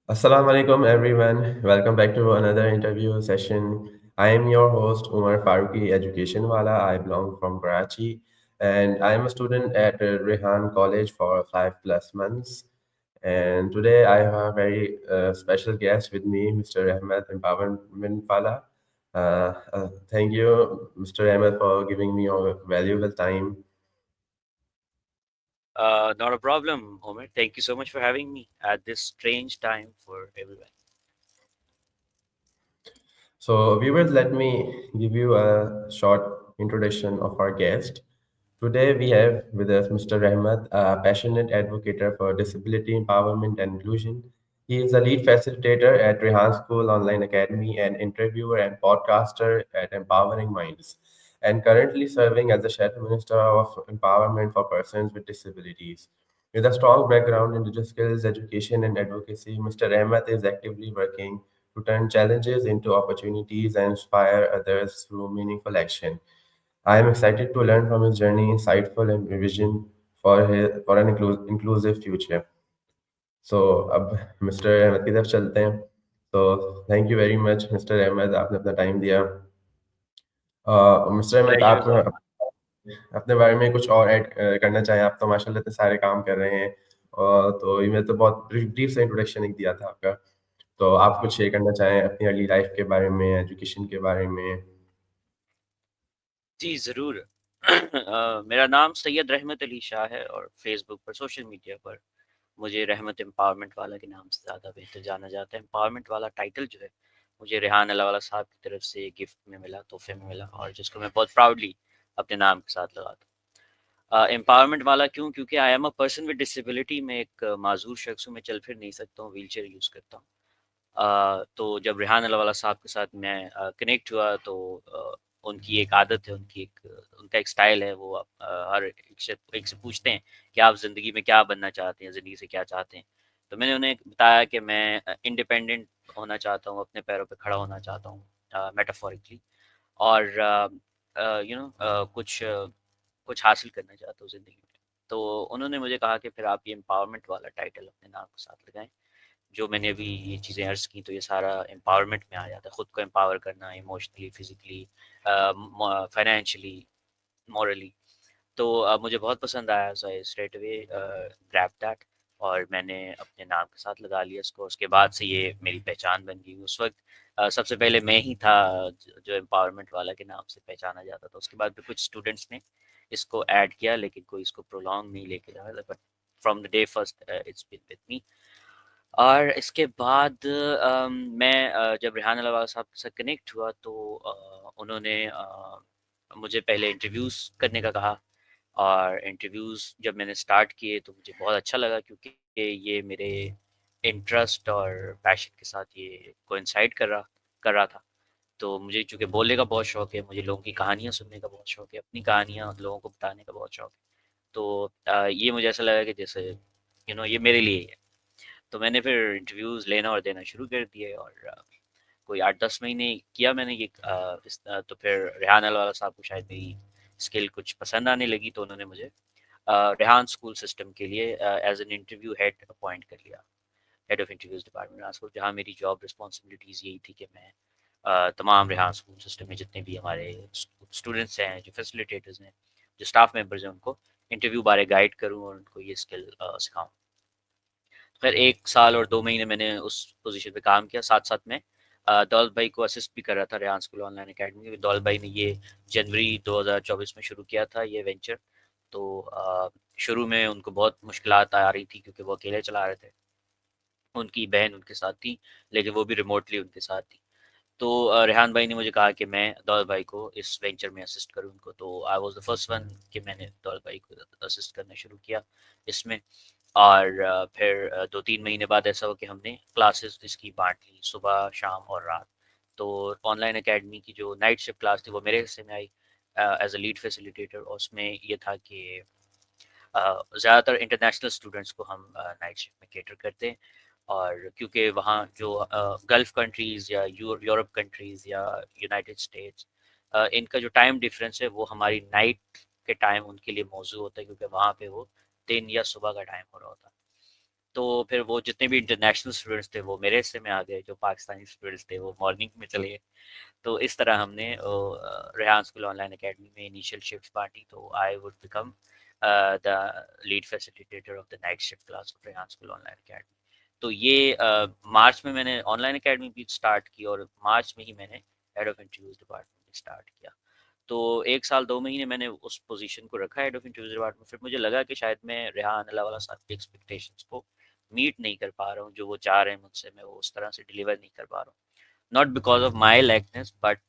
Assalamu alaikum everyone. Welcome back to another interview session. I am your host Umar Faruqi, Education Wala. I belong from Karachi and I am a student at Rehan College for 5+ months. And today I have a very special guest with me, Mr. Ahmed Empowerment Wala. Thank you, Mr. Ahmed, for giving me your valuable time. Not a problem, Homer. Thank you so much for having me at this strange time for everyone. So, viewers, let me give you a short introduction of our guest. Today, we have with us Mr. Rahmat, a passionate advocate for disability empowerment and inclusion. He is a lead facilitator at Rehan School Online Academy and interviewer and podcaster at Empowering Minds, and currently serving as the Shadow Minister of Empowerment for Persons with Disabilities. With a strong background in digital skills, education, and advocacy, Mr. Rahmat is actively working to turn challenges into opportunities and inspire others through meaningful action. I am excited to learn from his journey, insightful and vision for an inclusive future. So अब mister Ahmed की तरफ चलते हैं. तो thank you very much mister Ahmed, आपने अपना time दिया. Mister Ahmed, Pleasure आप is all mine. अपने बारे में कुछ और ऐड करना चाहें? आप तो माशाल्लाह इतने सारे काम कर रहे हैं. तो ये मैं तो बहुत ब्रीफ सा इंट्रोडक्शन एक दिया था आपका. तो आप कुछ शेयर करना चाहें अपनी अर्ली लाइफ के बारे में, एजुकेशन के बारे में? जी, ज़रूर। मेरा नाम सैयद रहमत अली शाह है और फेसबुक पर, सोशल मीडिया पर मुझे रहमत एम्पावरमेंट वाला के नाम से ज़्यादा बेहतर जाना जाता है। एम्पावरमेंट वाला टाइटल जो है, मुझे रेहान अल्लाह वाला साहब की तरफ से गिफ्ट में मिला, तोहफे में मिला, और जिसको मैं बहुत प्राउडली अपने नाम के साथ लगाता हूँ। एम्पावरमेंट वाला क्यों? क्योंकि I am a person with disability. मैं एक माजूर शख्स हूँ, मैं चल फिर नहीं सकता हूँ, व्हील चेयर यूज़ करता हूँ। तो जब रेहान अलावाला साहब के साथ मैं कनेक्ट हुआ तो उनकी एक आदत है, उनका एक स्टाइल है, वो हर एक से पूछते हैं कि आप ज़िंदगी में क्या बनना चाहते हैं, ज़िंदगी से क्या चाहते हैं। तो मैंने उन्हें बताया कि मैं इंडिपेंडेंट होना चाहता हूँ, अपने पैरों पे खड़ा होना चाहता हूँ, मेटाफोरिकली, और कुछ हासिल करना चाहता हूँ ज़िंदगी में। तो उन्होंने मुझे कहा कि फिर आप ये एम्पावरमेंट वाला टाइटल अपने नाम के साथ लगाएं। जो मैंने अभी ये चीज़ें अर्ज़ की, तो ये सारा एम्पावरमेंट में आ जाता है, खुद को एम्पावर करना इमोशनली, फिज़िकली, फाइनेंशियली, मॉरली। तो मुझे बहुत पसंद आया, सो आई स्ट्रेट अवे ग्रैब दैट, और मैंने अपने नाम के साथ लगा लिया इसको। उसके बाद से ये मेरी पहचान बन गई। उस वक़्त सबसे पहले मैं ही था जो एम्पावरमेंट वाला के नाम से पहचाना जाता था। उसके बाद भी कुछ स्टूडेंट्स ने इसको ऐड किया, लेकिन कोई इसको प्रोलॉन्ग नहीं लेके जा रहा, but from the day first it's been with me. और इसके बाद मैं जब रेहान अलावा साहब के साथ कनेक्ट हुआ, तो उन्होंने मुझे पहले इंटरव्यूज़ करने का कहा, और इंटरव्यूज़ जब मैंने स्टार्ट किए तो मुझे बहुत अच्छा लगा, क्योंकि ये मेरे इंटरेस्ट और पैशन के साथ ये कोइंसाइड कर रहा था। तो मुझे चूँकि बोलने का बहुत शौक है, मुझे लोगों की कहानियाँ सुनने का बहुत शौक है, अपनी कहानियाँ लोगों को बताने का बहुत शौक है। तो ये मुझे ऐसा लगा कि जैसे ये मेरे लिए ही है। तो मैंने फिर इंटरव्यूज़ लेना और देना शुरू कर दिए, और कोई 8-10 महीने किया मैंने ये। तो फिर रेहान अलावा साहब को शायद मेरी स्किल कुछ पसंद आने लगी, तो उन्होंने मुझे रेहान स्कूल सिस्टम के लिए as an interview head appoint कर लिया, head of interviews department Rehan school, जहाँ मेरी जॉब रिस्पॉन्सिबिलिटीज़ यही थी कि मैं तमाम रेहान स्कूल सिस्टम में जितने भी हमारे स्टूडेंट्स हैं, जो फैसिलिटेटर्स हैं, जो स्टाफ मेंबर्स हैं, उनको इंटरव्यू बारे गाइड करूँ और उनको ये स्किल सिखाऊँ। फिर 1 साल और 2 महीने मैंने उस पोज़ीशन पे काम किया। साथ-साथ मैं दौलत भाई को असिस्ट भी कर रहा था रेहान स्कूल ऑनलाइन अकेडमी में। दौलत भाई ने ये जनवरी 2024 में शुरू किया था ये वेंचर। तो शुरू में उनको बहुत मुश्किलात आ रही थी, क्योंकि वो अकेले चला रहे थे। उनकी बहन उनके साथ थी, लेकिन वो भी रिमोटली उनके साथ थी। तो रेहान भाई ने मुझे कहा कि मैं दौलत भाई को इस वेंचर में असिस्ट करूँ उनको। तो I was the first one कि मैंने दौलत भाई को असिस्ट करना शुरू किया इसमें। और फिर 2-3 महीने बाद ऐसा हुआ कि हमने क्लासेस इसकी बाँट ली, सुबह, शाम और रात। तो ऑनलाइन अकेडमी की जो नाइट शिफ्ट क्लास थी, वो मेरे हिस्से में आई एज़ अ लीड फैसिलिटेटर, और उसमें ये था कि ज़्यादातर इंटरनेशनल स्टूडेंट्स को हम नाइट शिफ्ट में कैटर करते हैं। और क्योंकि वहाँ जो गल्फ़ कंट्रीज़ या यूरोप कंट्रीज़ या यूनाइटेड स्टेट्स, इनका जो टाइम डिफरेंस है, वो हमारी नाइट के टाइम उनके लिए मौजू होता है, क्योंकि वहाँ पे वो दिन या सुबह का टाइम हो रहा होता है। तो फिर वो जितने भी इंटरनेशनल स्टूडेंट्स थे वो मेरे हिस्से में आ गए, जो पाकिस्तानी स्टूडेंट्स थे वो मॉर्निंग में चले गए। तो इस तरह हमने रेहान स्कूल ऑनलाइन एकेडमी में इनिशियल शिफ्ट बांटी। तो I would become the lead facilitator of the night shift class of Rehan school online academy. तो ये मार्च में मैंने ऑनलाइन एकेडमी भी स्टार्ट की और मार्च में ही मैंने हेड ऑफ इंटरव्यूज डिपार्टमेंट में स्टार्ट किया। तो 1 साल 2 महीने मैंने उस पोजीशन को रखा हेड ऑफ इंटरव्यूज डिपार्टमेंट। फिर मुझे लगा कि शायद मैं रेहान अल्लाह साहब की एक्सपेक्टेशंस को मीट नहीं कर पा रहा हूँ, जो वो चाह रहे हैं मुझसे मैं वो उस तरह से डिलीवर नहीं कर पा रहा हूँ। Not because of my लैकनेस but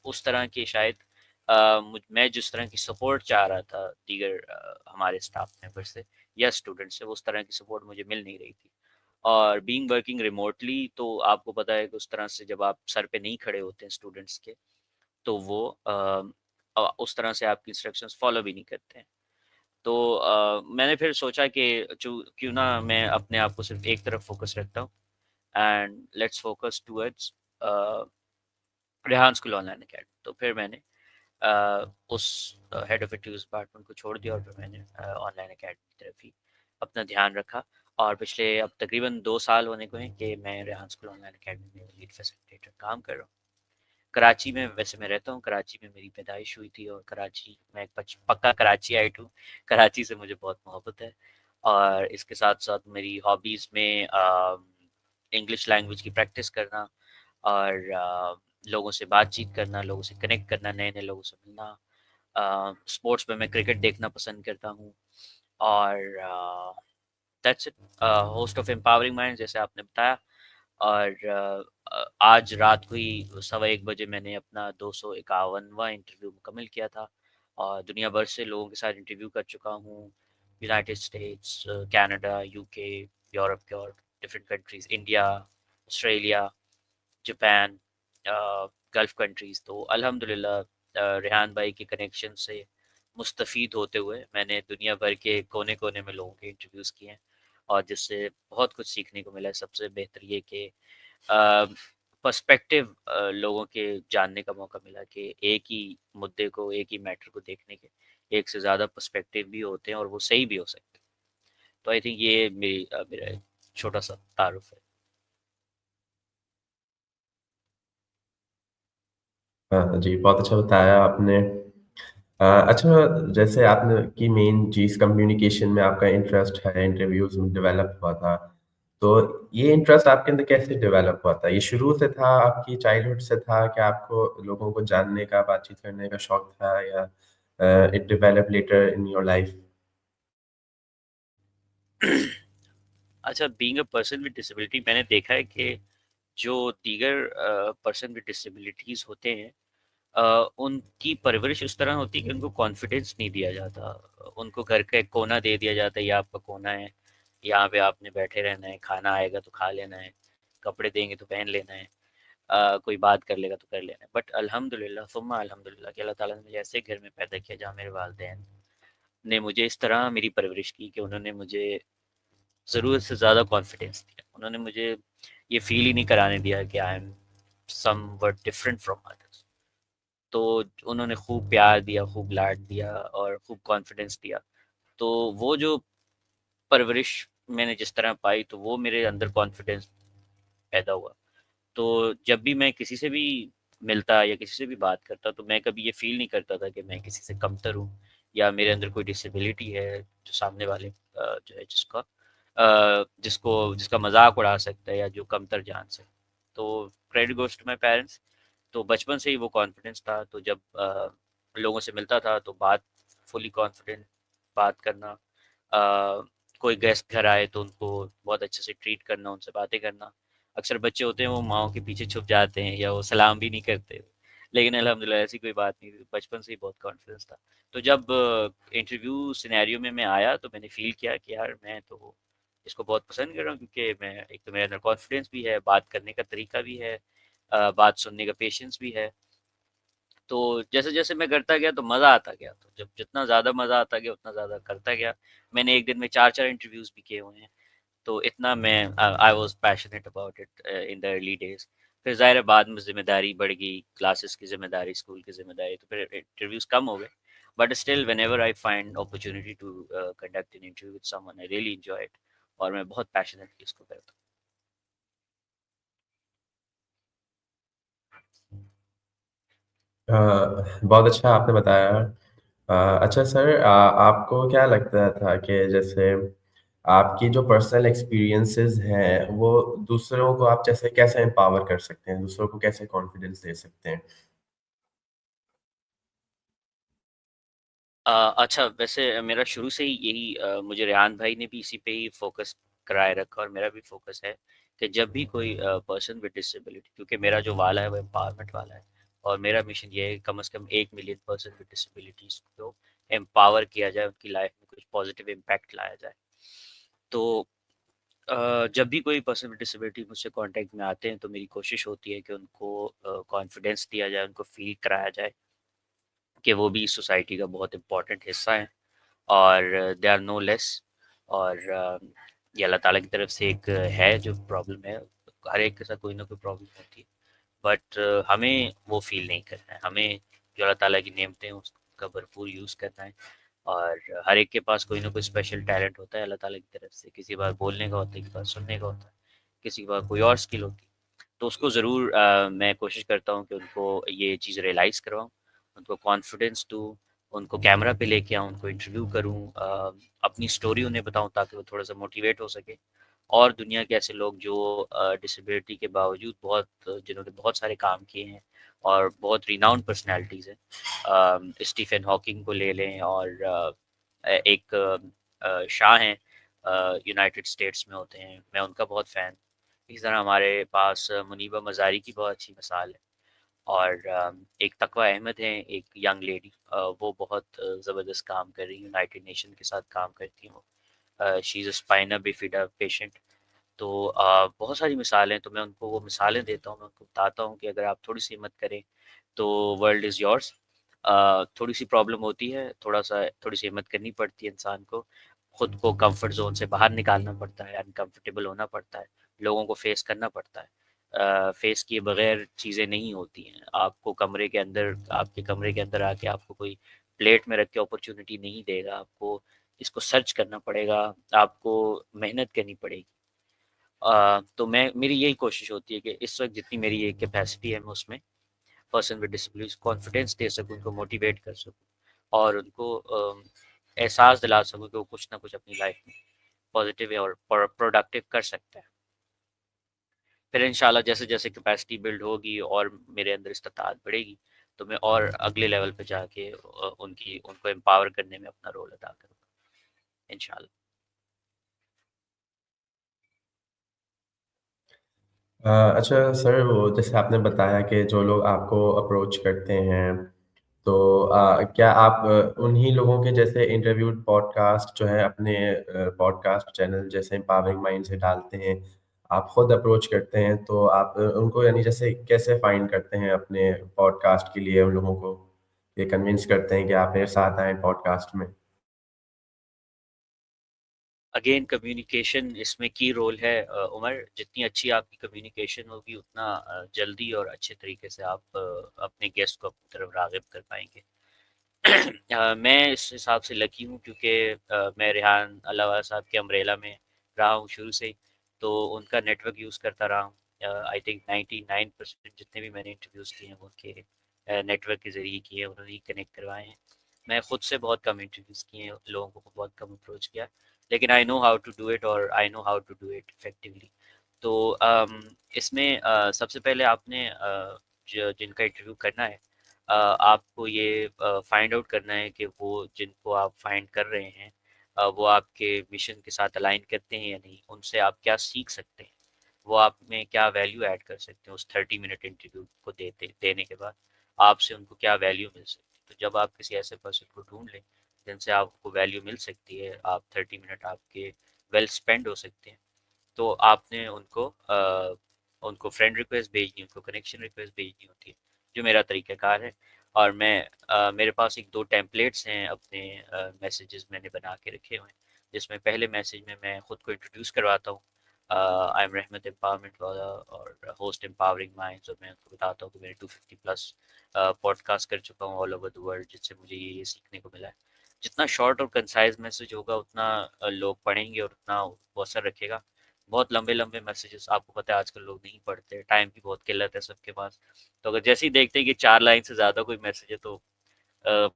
उस तरह की शायद मैं जिस तरह की सपोर्ट चाह रहा था दीगर हमारे स्टाफ मेंबर से या स्टूडेंट से, उस तरह की सपोर्ट मुझे मिल नहीं रही थी। और बीइंग वर्किंग रिमोटली तो आपको पता है कि उस तरह से जब आप सर पे नहीं खड़े होते हैं स्टूडेंट्स के, तो वो उस तरह से आपकी इंस्ट्रक्शंस फॉलो भी नहीं करते हैं। तो मैंने फिर सोचा कि क्यों ना मैं अपने आप को सिर्फ एक तरफ फोकस रखता हूँ and let's focus towards Rehan school online academy. तो फिर मैंने उस हेड ऑफ इंटरव्यूज डिपार्टमेंट को छोड़ दिया और फिर मैंने ऑनलाइन एकेडमी की तरफ ही अपना ध्यान रखा। और पिछले अब तकरीबन 2 साल होने को हैं कि मैं रेहान स्कूल ऑनलाइन एकेडमी में लीड फैसिलिटेटर काम कर रहा हूँ। कराची में वैसे मैं रहता हूँ, कराची में मेरी पैदाइश हुई थी और कराची मैं एक पक्का कराची आइट हूँ। कराची से मुझे बहुत मोहब्बत है। और इसके साथ साथ मेरी हॉबीज़ में इंग्लिश लैंग्वेज की प्रैक्टिस करना और लोगों से बातचीत करना, लोगों से कनेक्ट करना, नए-नए लोगों से मिलना। स्पोर्ट्स में मैं क्रिकेट देखना पसंद करता हूँ और that's it. Host of empowering minds जैसे आपने बताया। और आज रात को ही 1:15 बजे मैंने अपना 251वां इंटरव्यू मुकम्मल किया था और दुनिया भर से लोगों के साथ इंटरव्यू कर चुका हूँ। United states, Canada, UK, Europe के और different countries, India, Australia, Japan, gulf countries. तो अल्हम्दुलिल्लाह रेहान भाई के कनेक्शन से मुस्तफ़ीद होते हुए मैंने दुनिया भर के कोने-कोने में लोगों के इंटरव्यूज़ किए हैं और जिससे बहुत कुछ सीखने को मिला है। सबसे बेहतर ये कि पर्सपेक्टिव लोगों के जानने का मौका मिला कि एक ही मुद्दे को, एक ही मैटर को देखने के एक से ज़्यादा पर्सपेक्टिव भी होते हैं और वो सही भी हो सकते हैं। तो आई थिंक ये मेरा छोटा-सा तारुफ़ है। हाँ जी, बहुत अच्छा बताया आपने। अच्छा, जैसे आपने कि मेन चीज़ कम्युनिकेशन में आपका इंटरेस्ट है, इंटरव्यूज़ में डेवलप हुआ था। तो ये इंटरेस्ट आपके अंदर कैसे डेवलप हुआ था? ये शुरू से था, आपकी चाइल्डहुड से था कि आपको लोगों को जानने का, बातचीत करने का शौक था या it developed later in your life? अच्छा, being a person with disability मैंने देखा है कि जो दीगर पर्सन विद डिसेबिलिटीज़ होते हैं उनकी परवरिश उस तरह होती है कि उनको कॉन्फिडेंस नहीं दिया जाता। उनको घर का एक कोना दे दिया जाता है, ये आपका कोना है, यहाँ पे आपने बैठे रहना है, खाना आएगा तो खा लेना है, कपड़े देंगे तो पहन लेना है, कोई बात कर लेगा तो कर लेना है। बट अल्हम्दुलिल्लाह सुम्मा अल्हम्दुलिल्लाह कि अल्लाह ताला ने मुझे ऐसे घर में पैदा किया जहाँ मेरे वालिदैन ने मुझे इस तरह मेरी परवरिश की कि उन्होंने मुझे ज़रूरत से ज़्यादा कॉन्फिडेंस दिया। उन्होंने मुझे ये फ़ील ही नहीं कराने दिया कि I am somewhat different from others. तो उन्होंने खूब प्यार दिया, खूब लाड दिया और खूब कॉन्फिडेंस दिया। तो वो जो परवरिश मैंने जिस तरह पाई तो वो मेरे अंदर कॉन्फिडेंस पैदा हुआ। तो जब भी मैं किसी से भी मिलता या किसी से भी बात करता तो मैं कभी ये फ़ील नहीं करता था कि मैं किसी से कमतर हूँ या मेरे अंदर कोई डिसेबिलिटी है जो सामने वाले जो है जिसका मज़ाक उड़ा सकता है या जो कमतर जान सकता है। तो credit goes to my parents. तो बचपन से ही वो कॉन्फिडेंस था। तो जब लोगों से मिलता था तो बात फुली कॉन्फिडेंट बात करना, कोई गेस्ट घर आए तो उनको बहुत अच्छे से ट्रीट करना, उनसे बातें करना। अक्सर बच्चे होते हैं वो माओ के पीछे छुप जाते हैं या वो सलाम भी नहीं करते, लेकिन अल्हम्दुलिल्लाह ऐसी कोई बात नहीं थी, बचपन से ही बहुत कॉन्फिडेंस था। तो जब इंटरव्यू सिनेरियो में मैं आया तो मैंने फील किया कि यार मैं तो इसको बहुत पसंद कर रहा हूँ, क्योंकि मैं एक तो मेरे अंदर कॉन्फिडेंस भी है, बात करने का तरीका भी है, बात सुनने का पेशेंस भी है। तो जैसे-जैसे मैं करता गया तो मज़ा आता गया। तो जब जितना ज़्यादा मज़ा आता गया उतना ज़्यादा करता गया। मैंने एक दिन में 4-4 इंटरव्यूज़ भी किए हुए हैं। तो इतना मैं I was passionate about it in the early days. फिर ज़ाहिर है बाद में ज़िम्मेदारी बढ़ गई, क्लासेस की ज़िम्मेदारी, स्कूल की ज़िम्मेदारी, तो फिर इंटरव्यूज़ कम हो गए। But still whenever I find opportunity to conduct an interview with someone I really enjoy it, और मैं बहुत पैशनेटली इसको करता बहुत अच्छा आपने बताया। अच्छा सर, आपको क्या लगता था कि जैसे आपकी जो पर्सनल एक्सपीरियंसेस हैं, वो दूसरों को आप जैसे कैसे एम्पावर कर सकते हैं? दूसरों को कैसे कॉन्फिडेंस दे सकते हैं? अच्छा, वैसे मेरा शुरू से ही यही मुझे रेहान भाई ने भी इसी पे ही फोकस कराए रखा, और मेरा भी फोकस है कि जब भी कोई पर्सन विद डिसेबिलिटी, क्योंकि मेरा जो वाला है वो एम्पावरमेंट वाला है, और मेरा मिशन ये है कि कम से कम 1 मिलियन पर्सन विद डिसेबिलिटीज को एम्पावर किया जाए, उनकी लाइफ में कुछ पॉजिटिव इम्पैक्ट लाया जाए। तो जब भी कोई पर्सन विद डिसेबिलिटी मुझसे कांटेक्ट में आते हैं, तो मेरी कोशिश होती है कि उनको कॉन्फिडेंस दिया जाए, उनको फील कराया जाए कि वो भी सोसाइटी का बहुत इंपॉर्टेंट हिस्सा है, और दे आर नो लेस। और ये अल्लाह ताला की तरफ से एक है जो प्रॉब्लम है, हर एक के साथ कोई ना कोई प्रॉब्लम होती है, बट हमें वो फील नहीं करना है, हमें जो अल्लाह ताला की नेमतें हैं उसका भरपूर यूज़ करना है। और हर एक के पास कोई ना कोई स्पेशल टैलेंट होता है अल्लाह ताला की तरफ से, किसी के पास बोलने का होता है, किसी के पास सुनने का होता है, किसी के पास कोई और स्किल होती है। तो उसको ज़रूर मैं कोशिश करता हूँ कि उनको ये चीज़ रियलाइज़ करवाऊँ, उनको कॉन्फिडेंस दूँ, उनको कैमरा पे लेके आऊँ, उनको इंटरव्यू करूँ, अपनी स्टोरी उन्हें बताऊँ ताकि वो थोड़ा-सा मोटिवेट हो सके। और दुनिया के ऐसे लोग जो डिसेबिलिटी के बावजूद बहुत, जिन्होंने बहुत सारे काम किए हैं और बहुत रिनाउंड पर्सनैलिटीज़ हैं। स्टीफ़न हॉकिंग को ले लें, और एक शाह हैं, यूनाइटेड स्टेट्स में होते हैं, मैं उनका बहुत फ़ैन। इसी तरह हमारे पास मुनीबा मज़ारी की बहुत अच्छी मिसाल है, और एक तकवा अहमद हैं, एक यंग लेडी, वो बहुत ज़बरदस्त काम कर रही हैं, यूनाइटेड नेशन के साथ काम करती हैं वो। She is a spina bifida patient. तो बहुत सारी मिसालें हैं, तो मैं उनको वो मिसालें देता हूँ, मैं उनको बताता हूँ कि अगर आप थोड़ी-सी हिम्मत करें, तो वर्ल्ड इज़ योर्स। थोड़ी-सी प्रॉब्लम होती है, थोड़ी-सी हिम्मत करनी पड़ती है इंसान को, खुद को कंफर्ट ज़ोन से बाहर निकालना पड़ता है, अनकंफर्टेबल होना पड़ता है, लोगों को फेस करना पड़ता है। फेस किए बगैर चीज़ें नहीं होती हैं। आपके कमरे के अंदर आके आपको कोई प्लेट में रख के अपॉर्च्युनिटी नहीं देगा, आपको इसको सर्च करना पड़ेगा, आपको मेहनत करनी पड़ेगी। तो मैं मेरी यही कोशिश होती है कि इस वक़्त जितनी मेरी ये कैपेसिटी है, मैं उसमें पर्सन विद डिसेबिलिटीज़ को कॉन्फिडेंस दे सकूँ, उनको मोटिवेट कर सकूँ, और उनको एहसास दिला सकूँ कि वो कुछ ना कुछ अपनी लाइफ में पॉजिटिव और प्रोडक्टिव कर सकता है। फिर इंशाल्लाह जैसे-जैसे कैपेसिटी बिल्ड होगी और मेरे अंदर इस्तिताअत बढ़ेगी, तो मैं और अगले लेवल पे जाके उनको एम्पावर करने में अपना रोल अदा करूँगा, इंशाल्लाह। अच्छा सर, वो जैसे आपने बताया कि जो लोग आपको अप्रोच करते हैं, तो क्या आप उन्हीं लोगों के जैसे इंटरव्यू पॉडकास्ट जो है अपने पॉडकास्ट चैनल जैसे एम्पावरिंग माइंड से डालते हैं? आप खुद अप्रोच करते हैं, तो आप उनको यानी जैसे कैसे फाइंड करते हैं अपने पॉडकास्ट के लिए उन लोगों को? ये कन्विंस करते हैं कि आप मेरे साथ आएँ पॉडकास्ट में? अगेन कम्युनिकेशन इसमें की रोल है, उमर, जितनी अच्छी आपकी कम्युनिकेशन होगी उतना जल्दी और अच्छे तरीके से आप अपने गेस्ट को अपनी तरफ राग़िब कर पाएँगे। मैं इस हिसाब से लकी हूँ, क्योंकि मैं रेहान अलावा साहब के अम्ब्रेला में रहा हूँ शुरू से ही, तो उनका नेटवर्क यूज़ करता रहा हूँ। आई थिंक 99% जितने भी मैंने इंटरव्यूज़ किए हैं वो उनके नेटवर्क के ज़रिए किए हैं, उन्होंने ही कनेक्ट करवाए हैं। मैं खुद से बहुत कम इंटरव्यूज़ किए हैं, लोगों को बहुत कम अप्रोच किया, लेकिन I know how to do it, और I know how to do it effectively. तो इसमें सबसे पहले आपने जिनका इंटरव्यू करना है, आपको ये फाइंड आउट करना है कि वो जिनको आप फाइंड कर रहे हैं, वो आपके मिशन के साथ अलाइन करते हैं या नहीं, उनसे आप क्या सीख सकते हैं, वो आप में क्या वैल्यू ऐड कर सकते हैं उस 30 मिनट इंटरव्यू को देने के बाद, आपसे उनको क्या वैल्यू मिल सकती है। तो जब आप किसी ऐसे पर्सन को ढूंढ लें जिनसे आपको वैल्यू मिल सकती है, आप 30 मिनट आपके वेल स्पेंड हो सकते हैं, तो आपने उनको फ्रेंड रिक्वेस्ट भेजनी, उनको कनेक्शन रिक्वेस्ट भेजनी होती है, जो मेरा तरीक़ाकार है। और मेरे पास 1-2 टेम्पलेट्स हैं अपने मैसेजेस मैंने बना के रखे हुए हैं, जिसमें पहले मैसेज में मैं खुद को इंट्रोड्यूस करवाता हूँ, आई एम रहमत एम्पावरमेंट वाला और होस्ट एम्पावरिंग माइंड्स, और मैं आपको बताता हूँ कि मैंने 250 प्लस पॉडकास्ट कर चुका हूँ ऑल ओवर द वर्ल्ड, जिससे मुझे ये सीखने को मिला है। जितना शॉर्ट और कंसाइज मैसेज होगा उतना लोग पढ़ेंगे और उतना वो असर रखेगा। बहुत लंबे लंबे मैसेजेस आपको पता है आजकल लोग नहीं पढ़ते, टाइम की बहुत किल्लत है सबके पास। तो अगर जैसे ही देखते हैं कि 4 लाइन से ज़्यादा कोई मैसेज है तो अ,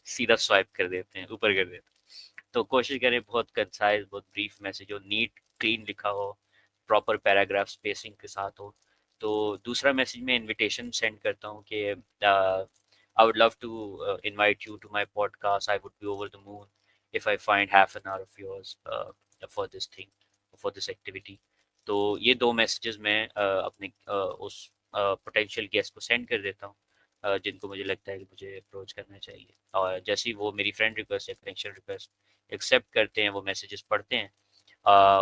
सीधा स्वाइप कर देते हैं, ऊपर कर देते हैं। तो कोशिश करें बहुत कंसाइज, बहुत ब्रीफ मैसेज हो, नीट क्लीन लिखा हो, प्रॉपर पैराग्राफ स्पेसिंग के साथ हो। तो दूसरा मैसेज में इनविटेशन सेंड करता हूँ कि I would love to invite you to my podcast, I would be over the moon if I find half an hour of yours for this thing, for this activity. तो ये 2 messages मैं अपने उस potential guest को send कर देता हूँ, जिनको मुझे लगता है कि मुझे अप्रोच करना चाहिए। और जैसे ही वो मेरी फ्रेंड रिक्वेस्ट या कनेक्शन रिक्वेस्ट एक्सेप्ट करते हैं, वो मैसेजेस पढ़ते हैं,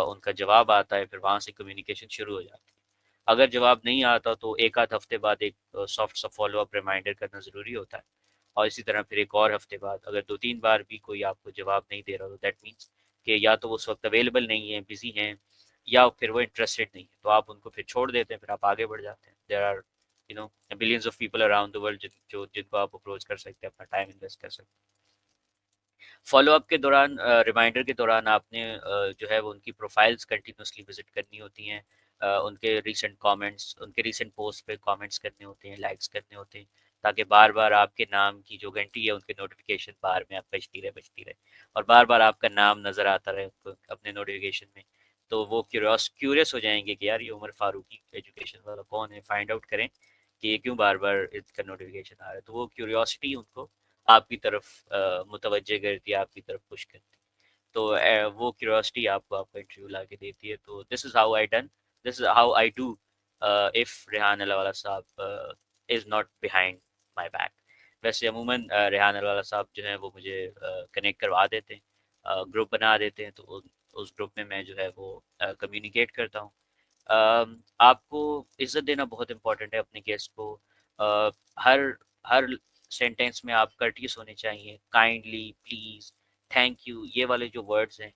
उनका जवाब आता है, फिर वहाँ से कम्युनिकेशन शुरू हो जाती है। अगर जवाब नहीं आता तो एक आध हफ्ते बाद एक सॉफ्ट सा फॉलो अप रिमाइंडर करना ज़रूरी होता है, और इसी तरह फिर एक और हफ्ते बाद अगर 2-3 बार भी कोई आपको जवाब नहीं दे रहा तो दैट मीन्स कि या तो वो उस वक्त अवेलेबल नहीं है, बिजी हैं, या फिर वो इंटरेस्टेड नहीं है। तो आप उनको फिर छोड़ देते हैं, फिर आप आगे बढ़ जाते हैं। There are billions of people around the world जिनको आप अप्रोच कर सकते हैं, अपना टाइम इन्वेस्ट कर सकते हैं। फॉलो अप के दौरान, रिमाइंडर के दौरान आपने जो है वो उनकी प्रोफाइल्स कंटिन्यूसली विजिट करनी होती हैं, उनके रीसेंट कमेंट्स, उनके रीसेंट पोस्ट पे कमेंट्स करने होते हैं, लाइक्स करने होते हैं, ताकि बार बार आपके नाम की जो घंटी है उनके नोटिफिकेशन बार में आप बजती रहे और बार बार आपका नाम नज़र आता रहे उनको अपने नोटिफिकेशन में। तो वो क्यूरियस हो जाएंगे कि यार ये उमर फारूकी एजुकेशन वाला कौन है, फाइंड आउट करें कि ये क्यों बार बार इसका नोटिफिकेशन आ रहा है। तो वो क्यूरियोसिटी उनको आपकी तरफ मुतवज्जे करती है, आपकी तरफ पुश करती है। तो वो क्यूरियोसिटी आपको आपका इंटरव्यू ला के देती है। तो this is how I do if Rehan Allawala sahab is not behind my back. वैसे अमूमन रेहान अलावाला साहब जो हैं वो मुझे कनेक्ट करवा देते हैं, ग्रुप बना देते हैं, तो उस ग्रुप में मैं जो है वो कम्युनिकेट करता हूँ। आपको इज्जत देना बहुत इंपॉर्टेंट है अपने गेस्ट को। अ, हर हर सेंटेंस में आप कर्टियस होने चाहिए, काइंडली, प्लीज, थैंक यू, ये वाले जो वर्ड्स हैं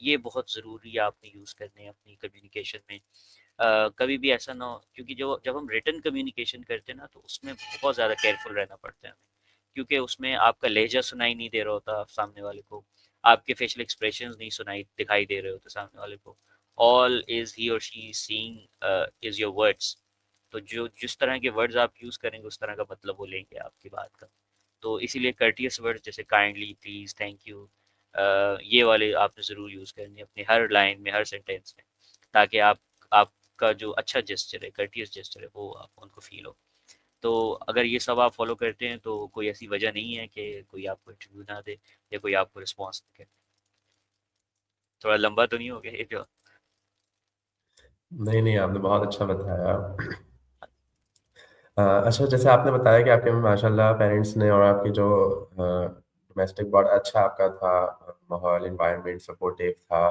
ये बहुत ज़रूरी है आपने यूज़ करने हैं अपनी कम्युनिकेशन में। कभी भी ऐसा ना हो, क्योंकि जो जब हम रिटन कम्युनिकेशन करते हैं ना तो उसमें बहुत ज़्यादा केयरफुल रहना पड़ता है हमें, क्योंकि उसमें आपका लहजा सुनाई नहीं दे रहा होता सामने वाले को, आपके फेशियल एक्सप्रेशंस नहीं सुनाई दिखाई दे रहे होते सामने वाले को। ऑल इज ही और she seeing is your words. तो जो जिस तरह के वर्ड्स आप यूज़ करेंगे उस तरह का मतलब वो लेंगे आपकी बात का। तो इसीलिए कर्टियस वर्ड्स जैसे काइंडली, प्लीज, थैंक यू, ये वाले आपने ज़रूर यूज़ करने अपने हर लाइन में, हर सेंटेंस में, ताकि आपका जो अच्छा जेस्चर है, कर्टियस जेस्चर है, वो आप उनको फील हो। तो अगर ये सब आप फॉलो करते हैं तो कोई ऐसी वजह नहीं है कि कोई आपको इंटरव्यू ना दे या कोई आपको रिस्पॉन्स ना करे। थोड़ा लंबा तो नहीं हो गया ये जो? नहीं नहीं, आपने बहुत अच्छा बताया। अच्छा, जैसे आपने बताया कि आपके माशाल्लाह पेरेंट्स ने और आपकी जो डोमेस्टिक बहुत अच्छा आपका था, माहौल एनवायरनमेंट सपोर्टिव था।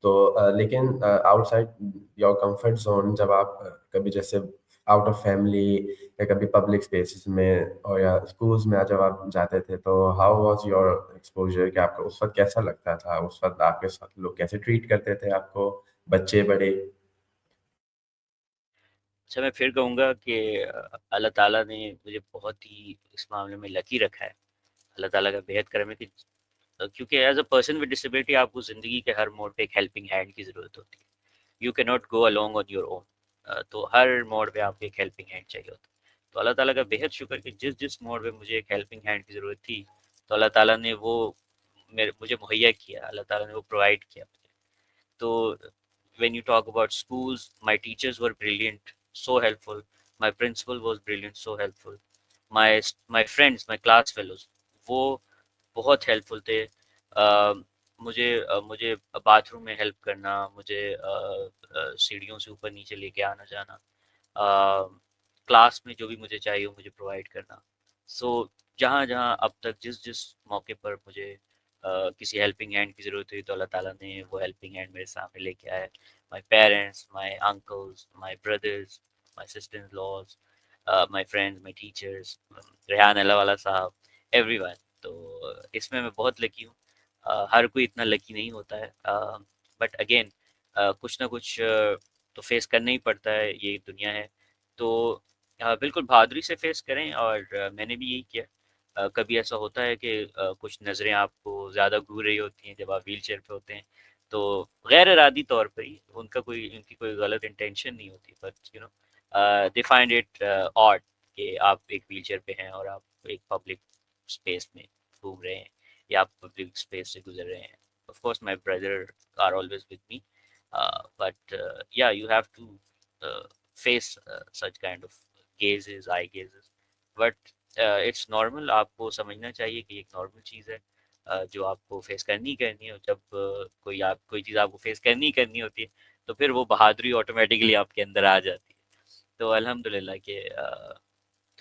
तो लेकिन आउटसाइड योर कंफर्ट जोन, जब आप कभी जैसे आउट ऑफ फैमिली या कभी पब्लिक स्पेसेस में और या स्कूल्स में जब आप जाते थे, तो हाउ वाज योर एक्सपोजर? कि आपको उस वक्त कैसा लगता था? उस वक्त आपके साथ लोग कैसे ट्रीट करते थे आपको, बच्चे बड़े? अच्छा, मैं फिर कहूँगा कि अल्लाह ताला ने मुझे बहुत ही इस मामले में लकी रखा है। अल्लाह ताला का बेहद करम है कि क्योंकि as a person with disability आपको ज़िंदगी के हर मोड़ पे एक हेल्पिंग हैंड की ज़रूरत होती है। You can not go along on your own. तो हर मोड़ पे आपको एक हेल्पिंग हैंड चाहिए होता है। तो अल्लाह ताला का बेहद शुक्र कि जिस जिस मोड़ पे मुझे एक हेल्पिंग हैंड की ज़रूरत थी, तो अल्लाह ताला ने वो मेरे मुझे मुहैया किया, अल्लाह ताला ने वो प्रोवाइड किया मुझे। So when you talk about schools, my teachers were brilliant, so helpful. My principal was brilliant, so helpful. My friends, my class fellows, वो बहुत हेल्पफुल थे। मुझे बाथरूम में हेल्प करना, मुझे सीढ़ियों से ऊपर नीचे लेके आना जाना, क्लास में जो भी मुझे चाहिए वो मुझे प्रोवाइड करना। सो जहाँ जहाँ अब तक जिस जिस मौके पर मुझे किसी हेल्पिंग हैंड की ज़रूरत हुई तो अल्लाह ताला ने वो हेल्पिंग हैंड मेरे सामने लेके आया। My parents, my uncles, my brothers, my sister in laws, my friends, my teachers, Rehan Allah sahab, everyone. तो इसमें मैं बहुत लकी हूँ। हर कोई इतना लकी नहीं होता है, बट अगेन कुछ ना कुछ तो फेस करना ही पड़ता है, ये दुनिया है। तो बिल्कुल बहादुरी से फेस करें, और मैंने भी यही किया। कभी ऐसा होता है कि कुछ नज़रें आपको ज़्यादा घूर रही होती हैं जब आप व्हील चेयर पे होते हैं, तो गैर इरादी तौर पर ही, उनकी कोई गलत इंटेंशन नहीं होती, but they find it odd कि आप एक व्हील चेयर पे हैं और आप एक पब्लिक स्पेस में घूम रहे हैं, या आप पब्लिक स्पेस से गुजर रहे हैं। Of course my brother are always with me, but yeah, you have to face such kind of eye gazes, but it's normal। आपको समझना चाहिए कि एक नॉर्मल चीज़ है, जो आपको फेस करनी है, और जब कोई चीज़ आपको फेस करनी होती है, तो फिर वो बहादुरी ऑटोमेटिकली आपके अंदर आ जाती है। तो अल्हम्दुलिल्लाह कि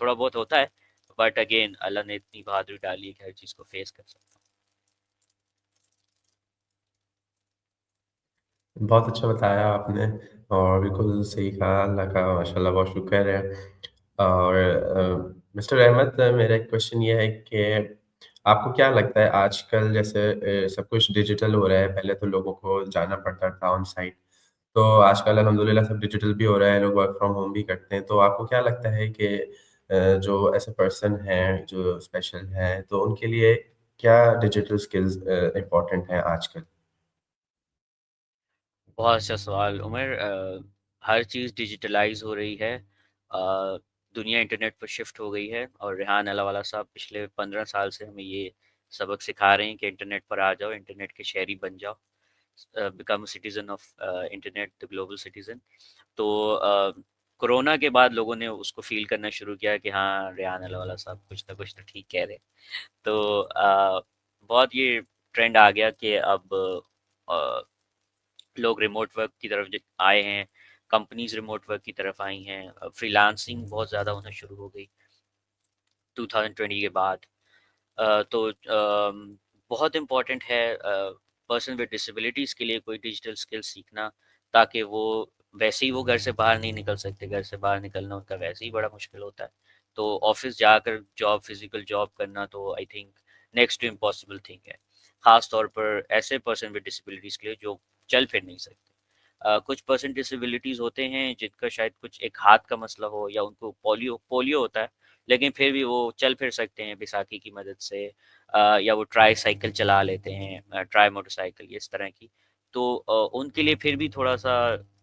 थोड़ा बहुत होता है, बट अगेन अल्लाह ने इतनी बहादुरी डाली है कि हर चीज़ को फेस कर सकता बहुत अच्छा बताया आपने और बिल्कुल सही कहा, अल्लाह का माशाल्लाह बहुत शुक्र है। और मिस्टर अहमद, मेरा एक क्वेश्चन ये है कि आपको क्या लगता है आजकल जैसे सब कुछ डिजिटल हो रहा है, पहले तो लोगों को जाना पड़ता था ऑन साइट, तो आजकल अल्हम्दुलिल्लाह सब डिजिटल भी हो रहा है, लोग वर्क फ्रॉम होम भी करते हैं। तो आपको क्या लगता है कि जो ऐसे पर्सन हैं, जो स्पेशल हैं, तो उनके लिए क्या डिजिटल स्किल्स इम्पोर्टेंट हैं आजकल? है। बहुत अच्छा सवाल उमर। हर चीज़ डिजिटलाइज हो रही है। दुनिया इंटरनेट पर शिफ्ट हो गई है, और रेहान अलावाला साहब पिछले 15 साल से हमें ये सबक सिखा रहे हैं कि इंटरनेट पर आ जाओ, इंटरनेट के शहरी बन जाओ, become citizen of internet, the global citizen. तो कोरोना के बाद लोगों ने उसको फील करना शुरू किया कि हाँ, रेहान अलावाला साहब कुछ ना कुछ तो ठीक कह रहे हैं। तो बहुत ये ट्रेंड आ गया कि अब अ, लोग रिमोट वर्क की तरफ आए हैं, कंपनीज रिमोट वर्क की तरफ आई हैं, फ्रीलांसिंग बहुत ज़्यादा होना शुरू हो गई 2020 के बाद। तो बहुत इम्पोर्टेंट है पर्सन विद डिसेबिलिटीज़ के लिए कोई डिजिटल स्किल सीखना, ताकि वो, वैसे ही वो घर से बाहर नहीं निकल सकते, घर से बाहर निकलना उनका वैसे ही बड़ा मुश्किल होता है। तो ऑफिस जाकर जॉब, फिजिकल जॉब करना तो I think next to impossible thing है, ख़ास तौर पर ऐसे पर्सन विद डिसेबिलिटीज़ के लिए जो चल फिर नहीं सकते। कुछ पर्सन डिसेबिलिटीज़ होते हैं जिनका शायद कुछ एक हाथ का मसला हो, या उनको पोलियो पोलियो होता है, लेकिन फिर भी वो चल फिर सकते हैं बैसाखी की मदद से, या वो ट्राई साइकिल चला लेते हैं, ट्राई मोटरसाइकिल इस तरह की। तो उनके लिए फिर भी थोड़ा सा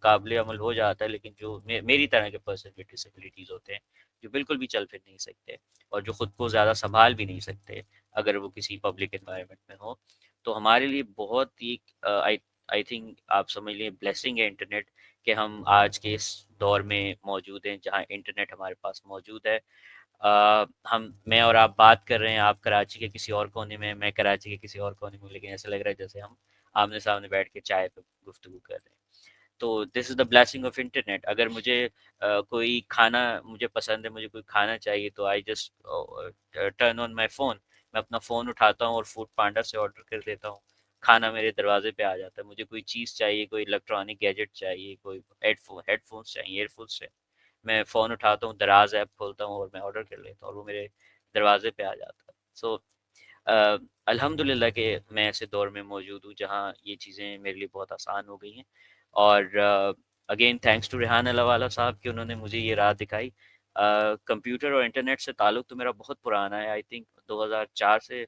काबिल अमल हो जाता है, लेकिन जो मेरी तरह के पर्सन विद डिसेबिलिटीज़ होते हैं, जो बिल्कुल भी चल फिर नहीं सकते, और जो खुद को ज़्यादा संभाल भी नहीं सकते अगर वो किसी पब्लिक एनवायरनमेंट में हो, तो हमारे लिए बहुत ही आई आई थिंक आप समझ लें ब्लेसिंग है इंटरनेट, कि हम आज के इस दौर में मौजूद हैं जहाँ इंटरनेट हमारे पास मौजूद है। हम मैं और आप बात कर रहे हैं, आप कराची के किसी और कोने में, मैं कराची के किसी और कोने में, लेकिन ऐसा लग रहा है जैसे हम आमने सामने बैठ के चाय पे गुफ्तगू कर रहे हैं। तो this is the blessing of internet. अगर मुझे कोई खाना मुझे पसंद है, मुझे कोई खाना चाहिए, तो I just turn on my phone. मैं अपना फ़ोन उठाता हूँ और फूड पांडा से ऑर्डर कर देता हूँ, खाना मेरे दरवाजे पे आ जाता है। मुझे कोई चीज़ चाहिए, कोई इलेक्ट्रॉनिक गैजेट चाहिए, कोई हेडफोन्स चाहिए, ईयरफोन्स चाहिए, मैं फ़ोन उठाता हूँ, दराज ऐप खोलता हूँ और मैं ऑर्डर कर लेता हूँ, और वो मेरे दरवाजे पे आ जाता है। सो अल्हम्दुलिल्लाह कि मैं ऐसे दौर में मौजूद हूँ जहाँ ये चीज़ें मेरे लिए बहुत आसान हो गई हैं। और again thanks to Rehan Allawala साहब कि उन्होंने मुझे ये राह दिखाई। कंप्यूटर और इंटरनेट से ताल्लुक़ तो मेरा बहुत पुराना है, आई थिंक 2004 से।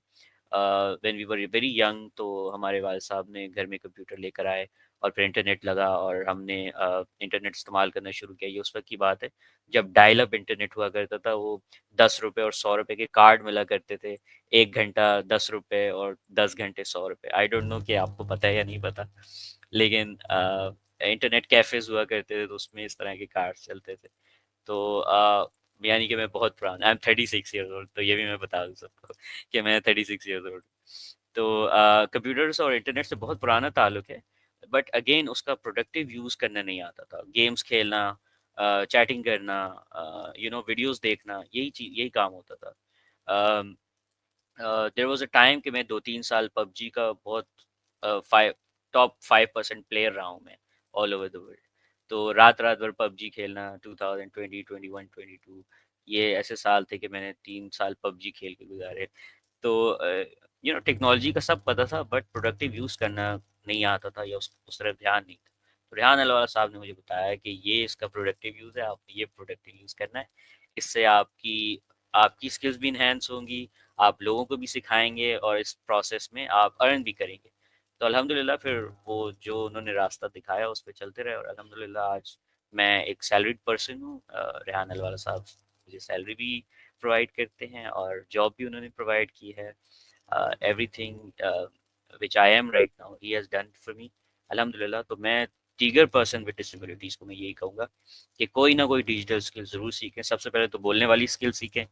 When we were very young, तो हमारे वालिद साहब ने घर में कंप्यूटर लेकर आए, और फिर इंटरनेट लगा और हमने इंटरनेट इस्तेमाल करना शुरू किया। ये उस वक्त की बात है जब डायल अप इंटरनेट हुआ करता था, वो 10 रुपए और 100 रुपए के कार्ड मिला करते थे, 1 घंटा 10 रुपए और 10 घंटे 100 रुपए। आई डोंट नो कि आपको पता है या नहीं पता, लेकिन इंटरनेट कैफेज हुआ करते थे, तो उसमें इस तरह के कार्ड चलते थे। तो यानी कि मैं बहुत पुराना, आई एम 36 ईयर्स ओल्ड, तो ये भी मैं बता दूं सबको कि मैं 36 ईयर्स ओल्ड। तो कंप्यूटर्स और इंटरनेट से बहुत पुराना ताल्लुक है, बट अगेन उसका प्रोडक्टिव यूज़ करना नहीं आता था। गेम्स खेलना, चैटिंग करना, वीडियोस देखना, यही काम होता था। देयर वाज अ टाइम कि मैं 2-3 साल पबजी का बहुत फाइव टॉप 5% प्लेयर रहा हूँ मैं, ऑल ओवर द वर्ल्ड। तो रात रात भर पबजी खेलना, 2020, 21, 22, ये ऐसे साल थे कि मैंने 3 साल पबजी खेल के गुजारे। तो टेक्नोलॉजी का सब पता था, बट प्रोडक्टिव यूज़ करना नहीं आता था, या उस तरफ ध्यान नहीं था। तो रेहान अलवाला साहब ने मुझे बताया कि ये इसका प्रोडक्टिव यूज़ है, आपने ये प्रोडक्टिव यूज़ करना है, इससे आपकी आपकी स्किल्स भी इन्हेंस होंगी, आप लोगों को भी सिखाएंगे और इस प्रोसेस में आप अर्न भी करेंगे। तो अल्हम्दुलिल्लाह फिर वो जो उन्होंने रास्ता दिखाया उस पर चलते रहे और अल्हम्दुलिल्लाह आज मैं एक सैलरीड पर्सन हूँ। रेहान अलवाला साहब मुझे सैलरी भी प्रोवाइड करते हैं और जॉब भी उन्होंने प्रोवाइड की है। Everything which I am right now he has done for me अल्हम्दुलिल्लाह। तो मैं टीगर पर्सन विद डिसेबिलिटीज़ को मैं यही कहूँगा कि कोई ना कोई डिजिटल स्किल ज़रूर सीखें। सबसे पहले तो बोलने वाली स्किल सीखें,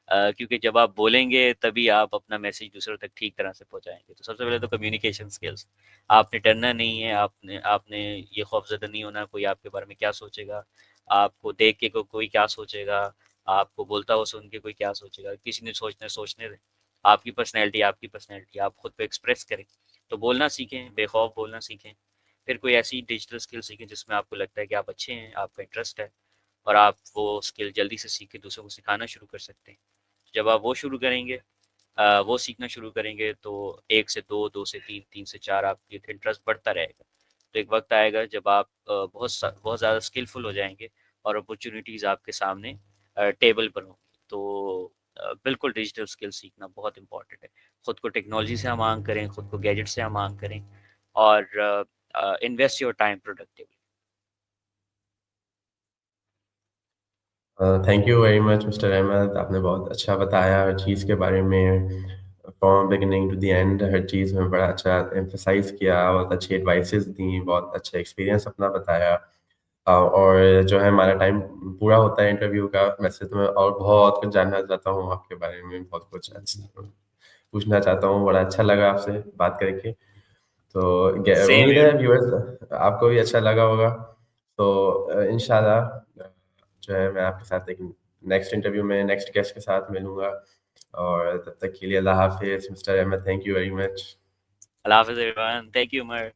क्योंकि जब आप बोलेंगे तभी आप अपना मैसेज दूसरों तक ठीक तरह से पहुंचाएंगे। तो सबसे पहले तो कम्युनिकेशन स्किल्स, आपने डरना नहीं है, आपने आपने ये खौफजदा नहीं होना कोई आपके बारे में क्या सोचेगा, आपको देख के कोई क्या सोचेगा, आपको बोलता हुआ सुन के कोई क्या सोचेगा, किसी ने सोचना सोचने दें। आपकी पर्सनैलिटी आप खुद पे एक्सप्रेस करें। तो बोलना सीखें, बेखौफ बोलना सीखें। फिर कोई ऐसी डिजिटल स्किल सीखें जिसमें आपको लगता है कि आप अच्छे हैं, आपका इंटरेस्ट है और आप वो स्किल जल्दी से सीख के दूसरों को सिखाना शुरू कर सकते हैं। जब आप वो शुरू करेंगे, वो सीखना शुरू करेंगे तो 1 से 2, 2 से 3, 3 से 4 आपकी इंटरेस्ट बढ़ता रहेगा। तो एक वक्त आएगा जब आप बहुत ज़्यादा स्किलफुल हो जाएंगे और अपॉर्चुनिटीज़ आपके सामने टेबल पर होंगी। तो बिल्कुल डिजिटल स्किल सीखना बहुत इंपॉर्टेंट है। खुद को टेक्नोलॉजी से अमांग करें, खुद को गैजेट से अमांग करें और invest your time productively. Thank you very much mister Ahmed, आपने बहुत अच्छा बताया हर चीज़ के बारे में, from beginning to the end हर चीज़ में बड़ा अच्छा एम्फसाइज़ किया, बहुत अच्छी एडवाइसेस दी, बहुत अच्छा एक्सपीरियंस अपना बताया। और जो है हमारा टाइम पूरा होता है इंटरव्यू का, वैसे तो मैं और बहुत कुछ जानना चाहता हूँ आपके बारे में, बहुत कुछ अच्छा पूछना चाहता हूँ, बड़ा अच्छा लगा आपसे बात करके। तो सेम उम्मीद हियर। है व्यूअर्स आपको भी अच्छा लगा होगा। तो इंशाल्लाह जो है मैं आपके साथ एक नेक्स्ट इंटरव्यू में नेक्स्ट गेस्ट के साथ मिलूंगा, और तब तक के लिए अल्लाह हाफिज mister Ahmed, thank you very much. अल्लाह हाफ़िज़ एवरीवन, थैंक यू उमर।